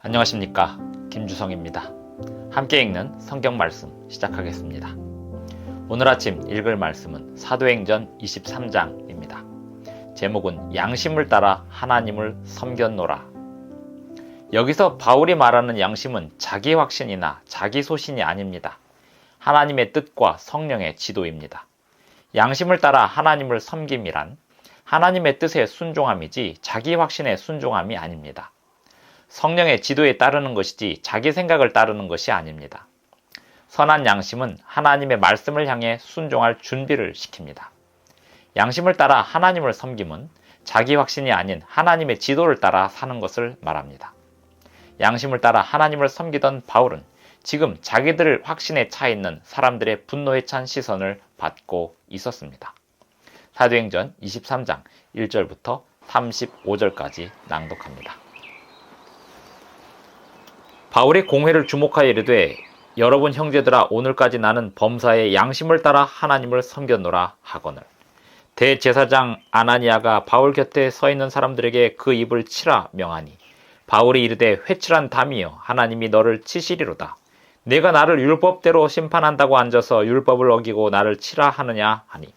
안녕하십니까, 김주성입니다. 함께 읽는 성경 말씀 시작하겠습니다. 오늘 아침 읽을 말씀은 사도행전 23장입니다. 제목은 양심을 따라 하나님을 섬겼노라. 여기서 바울이 말하는 양심은 자기 확신이나 자기 소신이 아닙니다. 하나님의 뜻과 성령의 지도입니다. 양심을 따라 하나님을 섬김이란 하나님의 뜻에 순종함이지 자기 확신에 순종함이 아닙니다. 성령의 지도에 따르는 것이지 자기 생각을 따르는 것이 아닙니다. 선한 양심은 하나님의 말씀을 향해 순종할 준비를 시킵니다. 양심을 따라 하나님을 섬김은 자기 확신이 아닌 하나님의 지도를 따라 사는 것을 말합니다. 양심을 따라 하나님을 섬기던 바울은 지금 자기들 확신에 차 있는 사람들의 분노에 찬 시선을 받고 있었습니다. 사도행전 23장 1절부터 35절까지 낭독합니다. 바울이 공회를 주목하여 이르되 여러분 형제들아 오늘까지 나는 범사에 양심을 따라 하나님을 섬겼노라 하거늘. 대제사장 아나니아가 바울 곁에 서 있는 사람들에게 그 입을 치라 명하니 바울이 이르되 회칠한 담이여 하나님이 너를 치시리로다. 내가 나를 율법대로 심판한다고 앉아서 율법을 어기고 나를 치라 하느냐 하니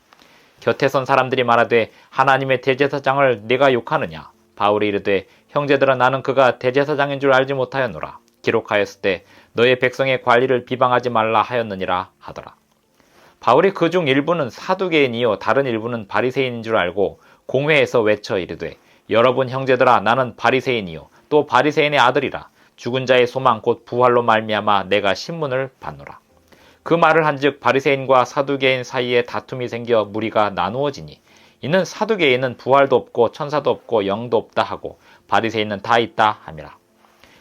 곁에 선 사람들이 말하되 하나님의 대제사장을 네가 욕하느냐. 바울이 이르되 형제들아 나는 그가 대제사장인 줄 알지 못하였노라. 기록하였을 때 너의 백성의 관리를 비방하지 말라 하였느니라 하더라. 바울이 그중 일부는 사두개인이요 다른 일부는 바리새인인 줄 알고 공회에서 외쳐 이르되 여러분 형제들아 나는 바리새인이요 또 바리새인의 아들이라. 죽은 자의 소망 곧 부활로 말미암아 내가 신문을 받노라. 그 말을 한즉 바리새인과 사두개인 사이에 다툼이 생겨 무리가 나누어지니 이는 사두개인은 부활도 없고 천사도 없고 영도 없다 하고 바리새인은 다 있다 함이라.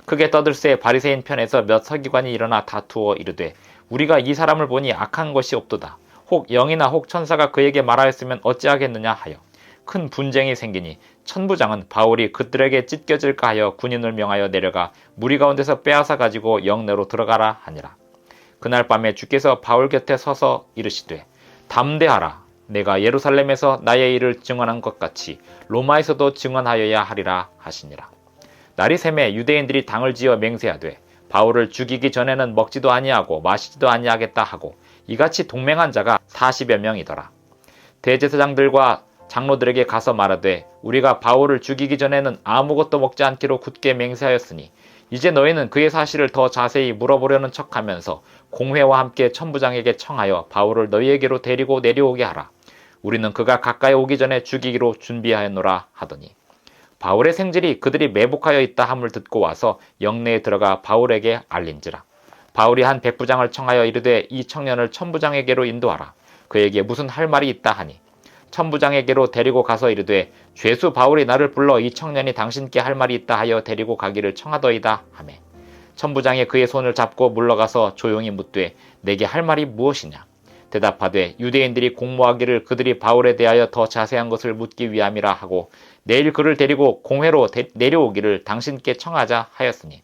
크게 떠들새 바리새인 편에서 몇 서기관이 일어나 다투어 이르되 우리가 이 사람을 보니 악한 것이 없도다. 혹 영이나 혹 천사가 그에게 말하였으면 어찌하겠느냐 하여 큰 분쟁이 생기니 천부장은 바울이 그들에게 찢겨질까 하여 군인을 명하여 내려가 무리 가운데서 빼앗아 가지고 영내로 들어가라 하니라. 그날 밤에 주께서 바울 곁에 서서 이르시되 담대하라. 내가 예루살렘에서 나의 일을 증언한 것 같이 로마에서도 증언하여야 하리라 하시니라. 날이 새매 유대인들이 당을 지어 맹세하되 바울을 죽이기 전에는 먹지도 아니하고 마시지도 아니하겠다 하고 이같이 동맹한 자가 40여 명이더라. 대제사장들과 장로들에게 가서 말하되 우리가 바울을 죽이기 전에는 아무것도 먹지 않기로 굳게 맹세하였으니 이제 너희는 그의 사실을 더 자세히 물어보려는 척하면서 공회와 함께 천부장에게 청하여 바울을 너희에게로 데리고 내려오게 하라. 우리는 그가 가까이 오기 전에 죽이기로 준비하였노라 하더니 바울의 생질이 그들이 매복하여 있다 함을 듣고 와서 영내에 들어가 바울에게 알린지라. 바울이 한 백부장을 청하여 이르되 이 청년을 천부장에게로 인도하라. 그에게 무슨 할 말이 있다 하니 천부장에게로 데리고 가서 이르되 죄수 바울이 나를 불러 이 청년이 당신께 할 말이 있다 하여 데리고 가기를 청하더이다 하매 천부장이 그의 손을 잡고 물러가서 조용히 묻되 내게 할 말이 무엇이냐. 대답하되 유대인들이 공모하기를 그들이 바울에 대하여 더 자세한 것을 묻기 위함이라 하고 내일 그를 데리고 공회로 내려오기를 당신께 청하자 하였으니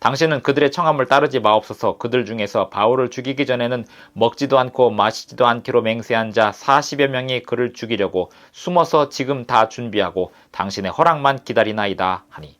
당신은 그들의 청함을 따르지 마옵소서. 그들 중에서 바울을 죽이기 전에는 먹지도 않고 마시지도 않기로 맹세한 자 40여 명이 그를 죽이려고 숨어서 지금 다 준비하고 당신의 허락만 기다리나이다 하니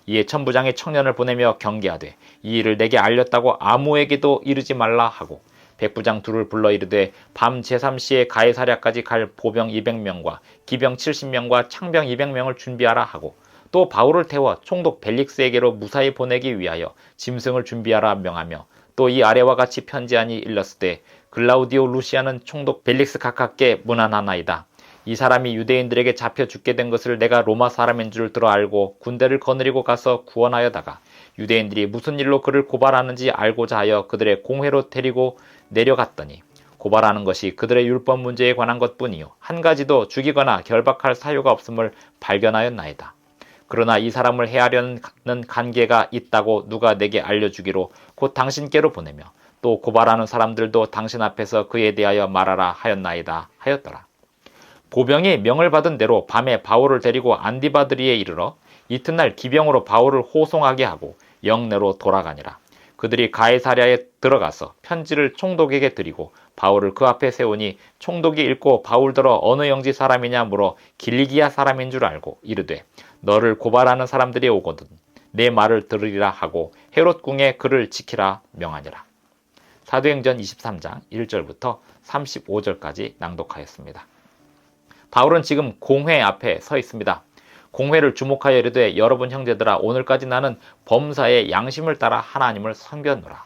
이에 천부장이 청년을 보내며 경계하되 이 일을 내게 알렸다고 아무에게도 이르지 말라 하고 백부장 둘을 불러 이르되 밤 제3시에 가이사랴까지 갈 보병 200명과 기병 70명과 창병 200명을 준비하라 하고 또 바울을 태워 총독 벨릭스에게로 무사히 보내기 위하여 짐승을 준비하라 명하며 또 이 아래와 같이 편지하니 일렀을 때 글라우디오 루시아는 총독 벨릭스 각하께 문안하나이다. 이 사람이 유대인들에게 잡혀 죽게 된 것을 내가 로마 사람인 줄 들어 알고 군대를 거느리고 가서 구원하여다가 유대인들이 무슨 일로 그를 고발하는지 알고자 하여 그들의 공회로 데리고 내려갔더니 고발하는 것이 그들의 율법 문제에 관한 것뿐이요 한 가지도 죽이거나 결박할 사유가 없음을 발견하였나이다. 그러나 이 사람을 해하려는 관계가 있다고 누가 내게 알려주기로 곧 당신께로 보내며 또 고발하는 사람들도 당신 앞에서 그에 대하여 말하라 하였나이다 하였더라. 보병이 명을 받은 대로 밤에 바울을 데리고 안디바드리에 이르러 이튿날 기병으로 바울을 호송하게 하고 영내로 돌아가니라. 그들이 가이사랴에 들어가서 편지를 총독에게 드리고 바울을 그 앞에 세우니 총독이 읽고 바울더러 어느 영지 사람이냐 물어 길리기아 사람인 줄 알고 이르되 너를 고발하는 사람들이 오거든 내 말을 들으리라 하고 헤롯 궁에 그를 지키라 명하니라. 사도행전 23장 1절부터 35절까지 낭독하였습니다. 바울은 지금 공회 앞에 서 있습니다. 공회를 주목하여 이르되 여러분 형제들아 오늘까지 나는 범사의 양심을 따라 하나님을 섬겼노라.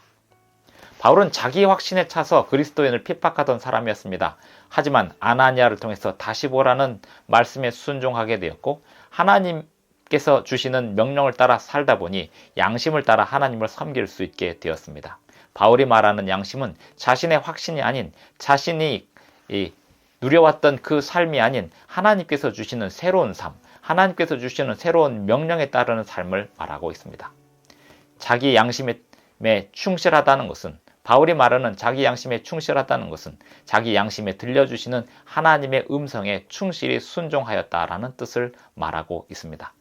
바울은 자기 확신에 차서 그리스도인을 핍박하던 사람이었습니다. 하지만 아나니아를 통해서 다시 보라는 말씀에 순종하게 되었고 하나님께서 주시는 명령을 따라 살다 보니 양심을 따라 하나님을 섬길 수 있게 되었습니다. 바울이 말하는 양심은 자신의 확신이 아닌 자신이 누려왔던 그 삶이 아닌 하나님께서 주시는 새로운 삶, 하나님께서 주시는 새로운 명령에 따르는 삶을 말하고 있습니다. 자기 양심에 충실하다는 것은 바울이 말하는 자기 양심에 충실하다는 것은 자기 양심에 들려주시는 하나님의 음성에 충실히 순종하였다라는 뜻을 말하고 있습니다.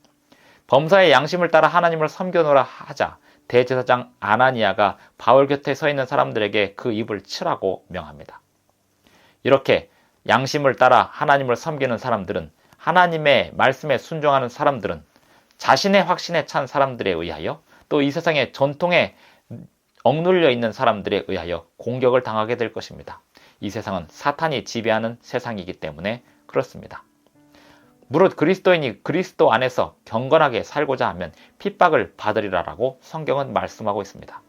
범사의 양심을 따라 하나님을 섬겨노라 하자 대제사장 아나니아가 바울 곁에 서 있는 사람들에게 그 입을 치라고 명합니다. 이렇게 양심을 따라 하나님을 섬기는 사람들은 하나님의 말씀에 순종하는 사람들은 자신의 확신에 찬 사람들에 의하여 또 이 세상의 전통에 억눌려 있는 사람들에 의하여 공격을 당하게 될 것입니다. 이 세상은 사탄이 지배하는 세상이기 때문에 그렇습니다. 무릇 그리스도인이 그리스도 안에서 경건하게 살고자 하면 핍박을 받으리라라고 성경은 말씀하고 있습니다.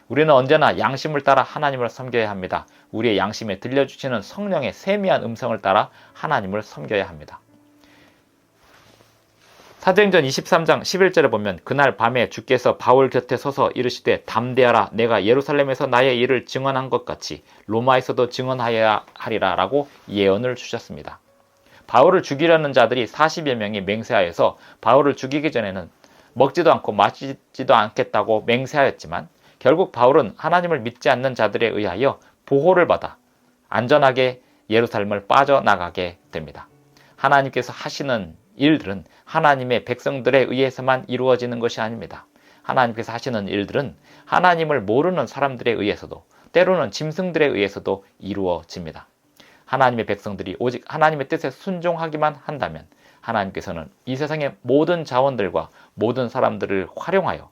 우리는 언제나 양심을 따라 하나님을 섬겨야 합니다. 우리의 양심에 들려주시는 성령의 세미한 음성을 따라 하나님을 섬겨야 합니다. 사도행전 23장 11절에 보면 그날 밤에 주께서 바울 곁에 서서 이르시되 담대하라 내가 예루살렘에서 나의 일을 증언한 것 같이 로마에서도 증언하여야 하리라 라고 예언을 주셨습니다. 바울을 죽이려는 자들이 40여 명이 맹세하여서 바울을 죽이기 전에는 먹지도 않고 마시지도 않겠다고 맹세하였지만 결국 바울은 하나님을 믿지 않는 자들에 의하여 보호를 받아 안전하게 예루살렘을 빠져나가게 됩니다. 하나님께서 하시는 일들은 하나님의 백성들에 의해서만 이루어지는 것이 아닙니다. 하나님께서 하시는 일들은 하나님을 모르는 사람들에 의해서도 때로는 짐승들에 의해서도 이루어집니다. 하나님의 백성들이 오직 하나님의 뜻에 순종하기만 한다면 하나님께서는 이 세상의 모든 자원들과 모든 사람들을 활용하여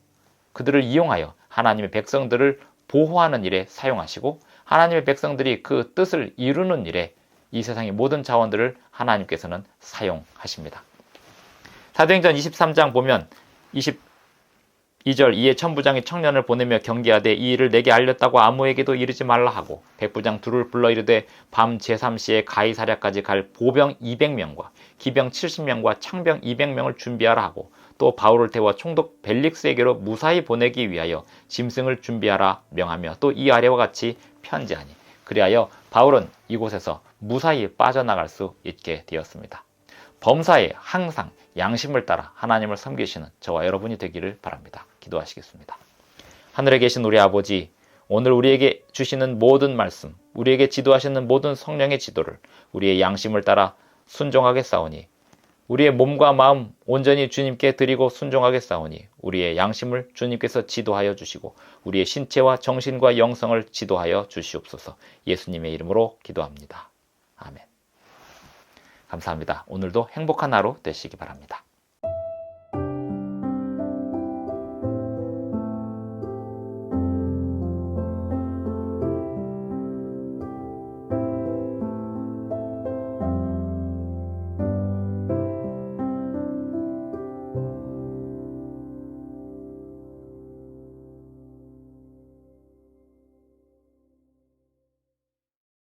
그들을 이용하여 하나님의 백성들을 보호하는 일에 사용하시고 하나님의 백성들이 그 뜻을 이루는 일에 이 세상의 모든 자원들을 하나님께서는 사용하십니다. 사도행전 23장 보면 22절 이에 천부장이 청년을 보내며 경계하되 이 일을 내게 알렸다고 아무에게도 이르지 말라 하고 백부장 둘을 불러 이르되 밤 제3시에 가이사랴까지 갈 보병 200명과 기병 70명과 창병 200명을 준비하라 하고 또 바울을 태워 총독 벨릭스에게로 무사히 보내기 위하여 짐승을 준비하라 명하며 또 이 아래와 같이 편지하니 그리하여 바울은 이곳에서 무사히 빠져나갈 수 있게 되었습니다. 범사에 항상 양심을 따라 하나님을 섬기시는 저와 여러분이 되기를 바랍니다. 기도하시겠습니다. 하늘에 계신 우리 아버지, 오늘 우리에게 주시는 모든 말씀, 우리에게 지도하시는 모든 성령의 지도를 우리의 양심을 따라 순종하게 싸우니 우리의 몸과 마음 온전히 주님께 드리고 순종하게 싸우니 우리의 양심을 주님께서 지도하여 주시고 우리의 신체와 정신과 영성을 지도하여 주시옵소서. 예수님의 이름으로 기도합니다. 아멘. 감사합니다. 오늘도 행복한 하루 되시기 바랍니다.